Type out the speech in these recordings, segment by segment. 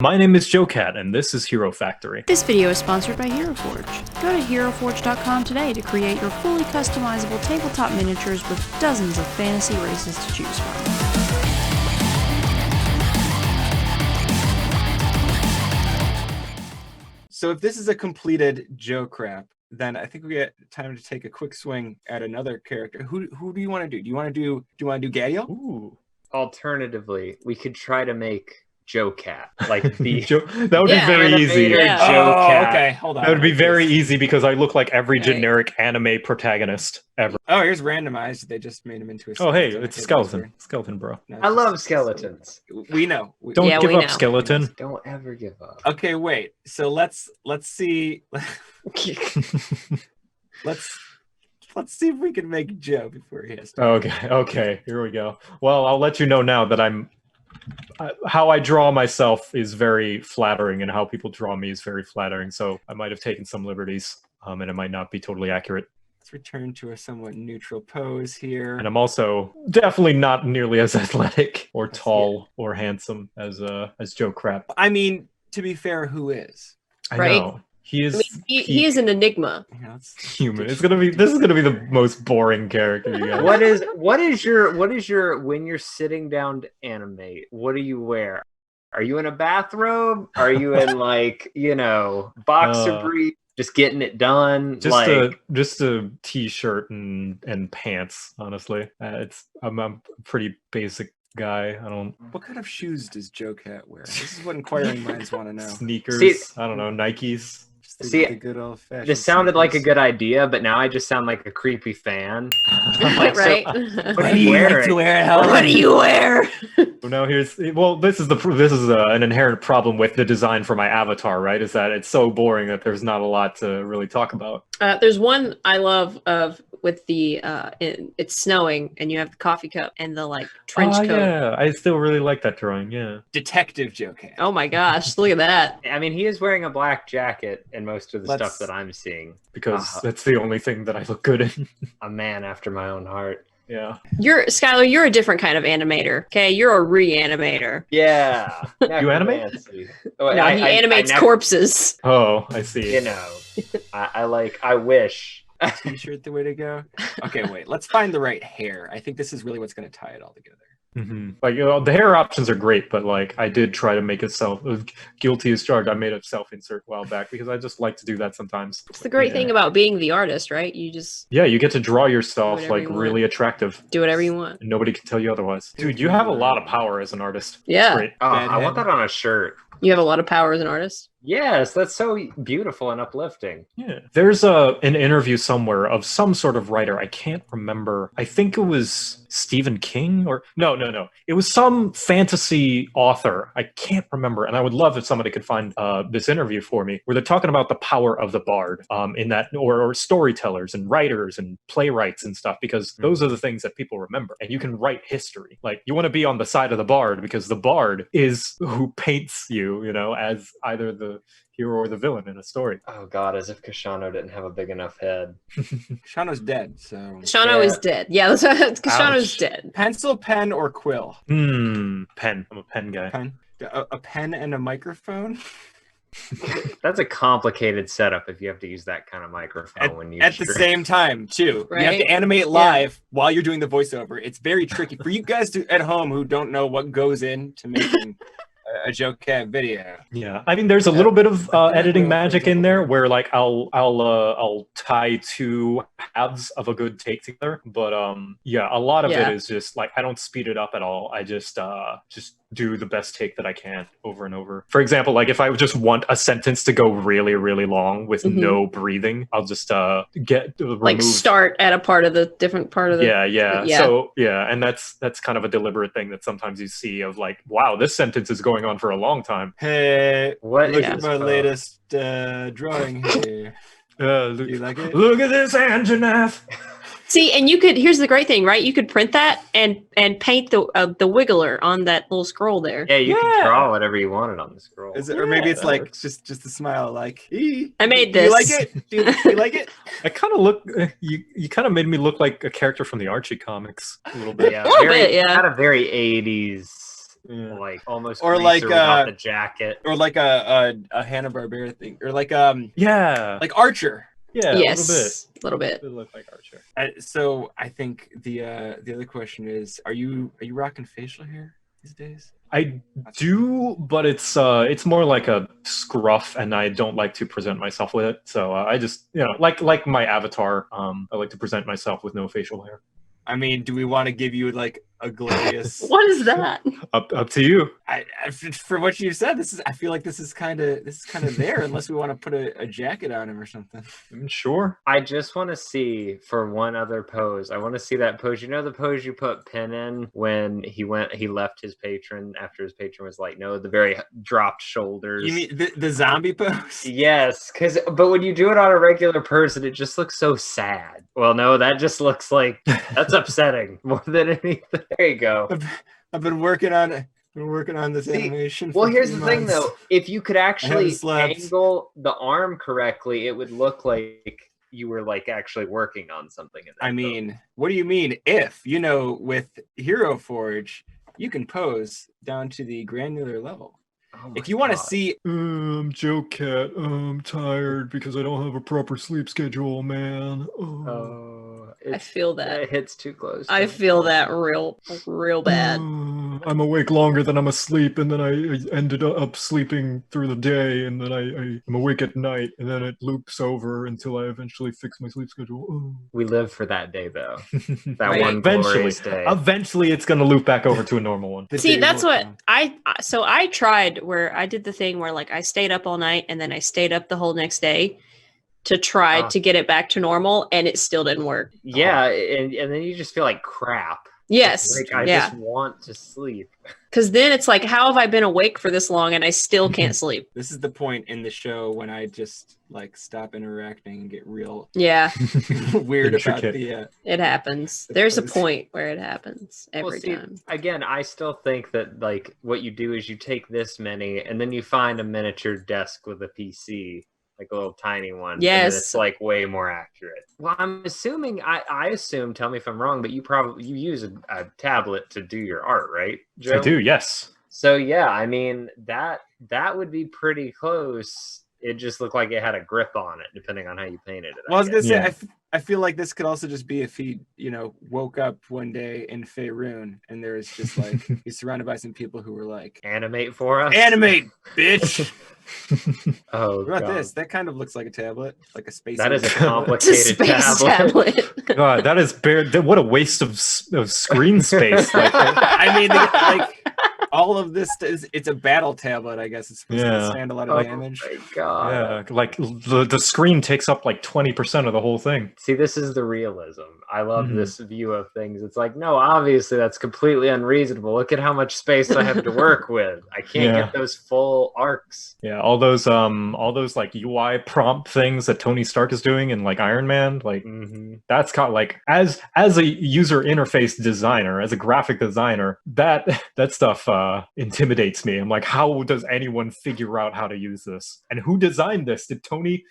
My name is JoCat, and this is Hero Factory. This video is sponsored by HeroForge. Go to HeroForge.com today to create your fully customizable tabletop miniatures with dozens of fantasy races to choose from. So if this is a completed JoCrap, then I think we get time to take a quick swing at another character. Who do you want to do? Do you want to do Gale? Ooh. Alternatively, we could try to make JoCat, like the that would be very easy. Yeah. JoCat. Oh, okay, hold on. That would be very easy because I look like every generic anime protagonist ever. Oh, here's randomized. They just made him into a Oh, hey, skeleton. it's a skeleton. Skeleton, bro. No, I love skeletons. We know. Don't Yeah, give we up, know. skeleton. Don't ever give up. Okay, wait. So let's see. let's see if we can make Joe before he has to. Okay, here we go. Well, I'll let you know now that how I draw myself is very flattering, and how people draw me is very flattering. So I might have taken some liberties, and it might not be totally accurate. Let's return to a somewhat neutral pose here. And I'm also definitely not nearly as athletic or tall or handsome as JoCrap. I mean, to be fair, who is? I Right? know. He is. I mean, he is an enigma. You know, it's human. This is gonna be the most boring character you guys. What is your when you're sitting down to animate? What do you wear? Are you in a bathrobe? Are you in boxer brief? Just getting it done. Just a t-shirt and pants. Honestly, I'm a pretty basic guy. I don't. What kind of shoes does JoCat wear? This is what inquiring minds want to know. Sneakers. See, I don't know, Nikes. The good old fashioned. This sounded like a good idea, but now I just sound like a creepy fan. Like, Right? What do you wear? What do you wear? So now this is an inherent problem with the design for my avatar, right? Is that it's so boring that there's not a lot to really talk about. There's one I love with the it's snowing and you have the coffee cup and the trench coat. Yeah, I still really like that drawing. Yeah, Detective JoCat. Oh my gosh, look at that. I mean, he is wearing a black jacket in most of the stuff that I'm seeing. because that's the only thing that I look good in. A man after my own heart. Yeah. Skylar, you're a different kind of animator. Okay, you're a reanimator. Yeah. You animate? Oh, No, he animates corpses. Oh, I see. You know, I wish. T-shirt the way to go. Okay, wait. Let's find the right hair. I think this is really what's going to tie it all together. Mm-hmm. The hair options are great, but I did try to make guilty as charged. I made a self-insert a while back because I just like to do that sometimes. It's the great thing about being the artist, right? You just you get to draw yourself whatever you really attractive. do whatever you want. And nobody can tell you otherwise. Dude, you have a lot of power as an artist. Yeah. It's great. Oh, I want that on a shirt. You have a lot of power as an artist. Yes, that's so beautiful and uplifting. Yeah. There's an interview somewhere of some sort of writer. I can't remember. I think it was Stephen King or no. It was some fantasy author. I can't remember. And I would love if somebody could find this interview for me where they're talking about the power of the bard in that or storytellers and writers and playwrights and stuff, because those are the things that people remember. And you can write history. Like, you want to be on the side of the bard because the bard is who paints you, as either the hero or the villain in a story. Oh God, as if Kashano didn't have a big enough head. Shano's dead, so... Shano is dead. Yeah, Shano's dead. Pencil, pen, or quill? Pen. I'm a pen guy. Pen. A pen and a microphone? That's a complicated setup if you have to use that kind of microphone when you at the same time too. Right? You have to animate live while you're doing the voiceover. It's very tricky for you guys at home who don't know what goes into making a JoCat video. Yeah, I mean, there's a little bit of editing magic in there where I'll tie two halves of a good take together, but a lot of it is just I don't speed it up at all. I just do the best take that I can over and over. For example, if I just want a sentence to go really, really long with no breathing, I'll just remove... start at a part of the different part of the yeah. So and that's kind of a deliberate thing that sometimes you see of wow, this sentence is going on for a long time. Hey, what look at my latest drawing here. Look, you like it? Look at this Anjanath. See, and here's the great thing, right? You could print that and paint the wiggler on that little scroll there. Yeah, you can draw whatever you wanted on the scroll. Is it, or maybe it's just a smile, I made this. Do you like it? Do you like it? I kind of look. You kind of made me look like a character from the Archie comics a little bit. Yeah, A little bit, yeah. Had a very 80s Yeah. like almost Or greaser like, without the jacket. Or like a Hanna-Barbera thing, or like Yeah. like Archer. Yeah, Yes, a little bit. It looked like Archer. So I think the other question is, are you rocking facial hair these days? I do, but it's more like a scruff, and I don't like to present myself with it. So I just, like my avatar, I like to present myself with no facial hair. I mean, do we want to give you like a glorious? What is that? Up to you. I for what you said, I feel like this is kind of there, unless we want to put a jacket on him or something. Sure. I just want to see for one other pose. I want to see that pose. You know the pose you put Penn in when he left his patron after his patron was like, no, the very dropped shoulders. You mean the zombie pose? Yes, but when you do it on a regular person, it just looks so sad. Well, no, that just looks like that's upsetting more than anything. There you go. I've been working on this animation. Well, for here's 3 the thing, months. though. If you could actually slept. angle the arm correctly, it would look like you were like actually working on something. In that I mean, what do you mean? If with Hero Forge, you can pose down to the granular level. Oh If you want to God. see, I'm JoCat. I'm tired because I don't have a proper sleep schedule, man. Oh, I feel that. It hits too close. I feel that real bad. I'm awake longer than I'm asleep, and then I ended up sleeping through the day, and then I'm awake at night, and then it loops over until I eventually fix my sleep schedule. We live for that day, though. That Right. one glorious day. Eventually, it's gonna loop back over to a normal one. the See, day that's will what come. I tried where I did the thing where like I stayed up all night and then I stayed up the whole next day to try to get it back to normal, and it still didn't work. Yeah, and then you just feel like crap. Yes. Like, I yeah. just want to sleep. Because then it's like, how have I been awake for this long and I still can't sleep? This is the point in the show when I just like stop interacting and get real Yeah, weird about Intricate. it happens. The There's a pose. point where it happens every Well, see, time. again, I still think that like what you do is you take this many and then you find a miniature desk with a PC, like a little tiny one. And Yes. it's like way more accurate. Well, I'm assuming, I assume, tell me if I'm wrong, but you use a tablet to do your art, right, Joe? I do, yes. So yeah, I mean that would be pretty close. It just looked like it had a grip on it, depending on how you painted it. Well, I was gonna Yeah. say, I feel like this could also just be if he, woke up one day in Faerun and there's just like he's surrounded by some people who were like, Animate for us. "Animate, bitch!" Oh, What about God. this? That kind of looks like a tablet, like a space. That is a It's a complicated space tablet. tablet. God, that is what a waste of screen space. Like, I mean, like all of this it's a battle tablet. I guess it's supposed to Yeah. stand a lot of Oh damage. my God. yeah, like the screen takes up like 20% of the whole thing. See, this is the realism. I love Mhm. this view of things. It's like, no, obviously that's completely unreasonable. Look at how much space I have to work with. I can't Yeah. get those full arcs. Yeah, all those like UI prompt things that Tony Stark is doing in like Iron Man, like that's kind of like as a user interface designer, as a graphic designer, that stuff intimidates me. I'm like, how does anyone figure out how to use this? And who designed this? Did Tony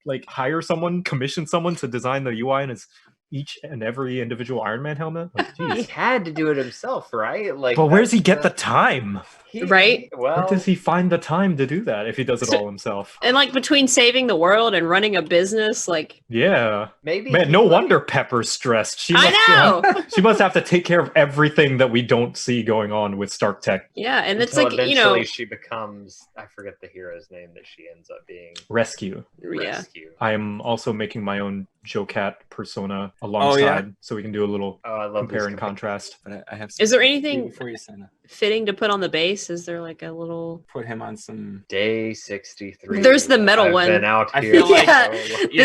like hire someone, commission someone to design the UI in his each and every individual Iron Man helmet? Like, He geez. had to do it himself, right? Like, But where does he that's get the time? Right? Well, Where does he find the time to do that if he does it all himself? And like between saving the world and running a business, like Yeah. maybe Man, he, no like- wonder Pepper's stressed. She I must, know. she must have to take care of everything that we don't see going on with Stark Tech. yeah, and it's until like eventually she becomes, I forget the hero's name that she ends up being. Rescue. yeah. Rescue. I am also making my own JoCat persona alongside, so we can do a little Oh, I love compare this and contrast. But I have. Is there something anything before you sign up? fitting to put on the base? Is there like a little? Put him on some. Day 63. There's the metal I've one. Been out I here. feel like- Yeah. so long. Yeah,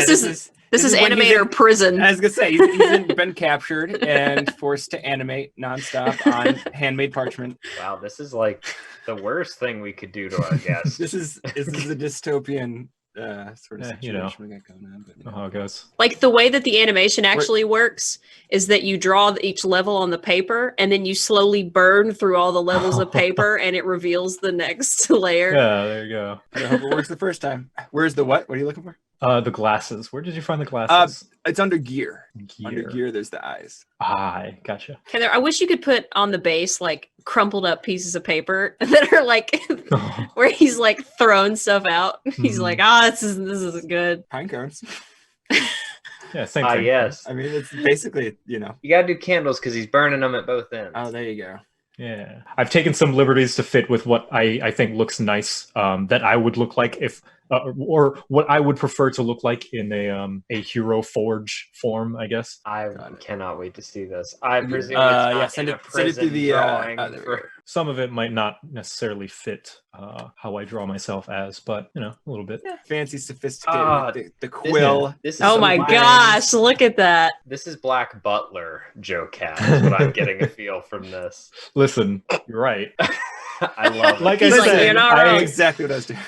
This is when he's animator in- prison. I was gonna say he's been captured and forced to animate nonstop on handmade parchment. Wow, this is like the worst thing we could do to our guests. This is a dystopian sort of Yeah, situation you know. we got going on. But, How it goes. Like the way that the animation actually works is that you draw each level on the paper and then you slowly burn through all the levels of paper and it reveals the next layer. Yeah, there you go. I hope it works the first time. Where's the what? What are you looking for? The glasses. Where did you find the glasses? It's under gear. Gear. Under gear, there's the eyes. I gotcha. Heather, I wish you could put on the base like crumpled up pieces of paper that are like where he's like throwing stuff out. He's like, this is good. Pine cones. Yeah, same thing. Yes. I mean, it's basically, You gotta do candles because he's burning them at both ends. Oh, there you go. Yeah. I've taken some liberties to fit with what I think looks nice, that I would look like if, or what I would prefer to look like in a Hero Forge form, I guess. I cannot wait to see this. I presume it's not send in it a through prison the. drawing There we go. for- Some of it might not necessarily fit how I draw myself as, but, a little bit. Fancy, sophisticated. Ah, the quill. This is Oh so my nice. gosh, look at that. This is Black Butler JoCat. Is what I'm getting a feel from this. Listen, you're right. I love it. Like He's I like, said, "You're not wrong." Exactly what I was doing.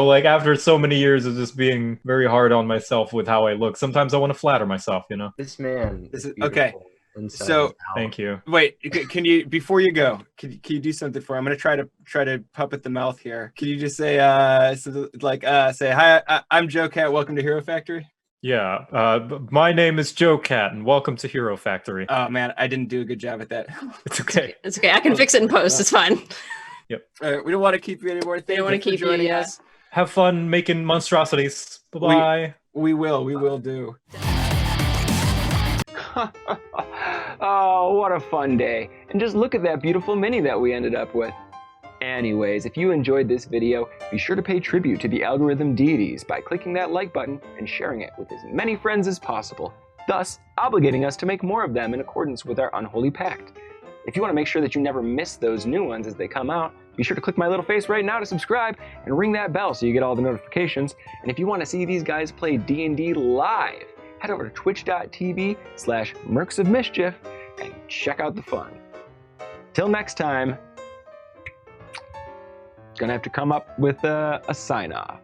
like after so many years of just being very hard on myself with how I look, sometimes I want to flatter myself, This man. This is is- okay. beautiful inside So- and out. Thank you. Wait, can you before you go? Can you do something for? I'm gonna try to puppet the mouth here. Can you just say say hi? I'm JoCat. Welcome to Hero Factory. Yeah, my name is JoCat, and welcome to Hero Factory. Oh man, I didn't do a good job at that. It's okay. It's okay. I can fix it in post. It's fine. We don't want to keep you anymore. Thank don't wanna you for keep you, joining yeah. us. Have fun making monstrosities. Bye-bye. We will do. Oh, what a fun day. And just look at that beautiful mini that we ended up with. Anyways, if you enjoyed this video, be sure to pay tribute to the algorithm deities by clicking that like button and sharing it with as many friends as possible, thus obligating us to make more of them in accordance with our unholy pact. If you want to make sure that you never miss those new ones as they come out, be sure to click my little face right now to subscribe and ring that bell so you get all the notifications. And if you want to see these guys play D&D live, head over to twitch.tv/Mercs of Mischief and check out the fun. Till next time, gonna have to come up with a sign-off.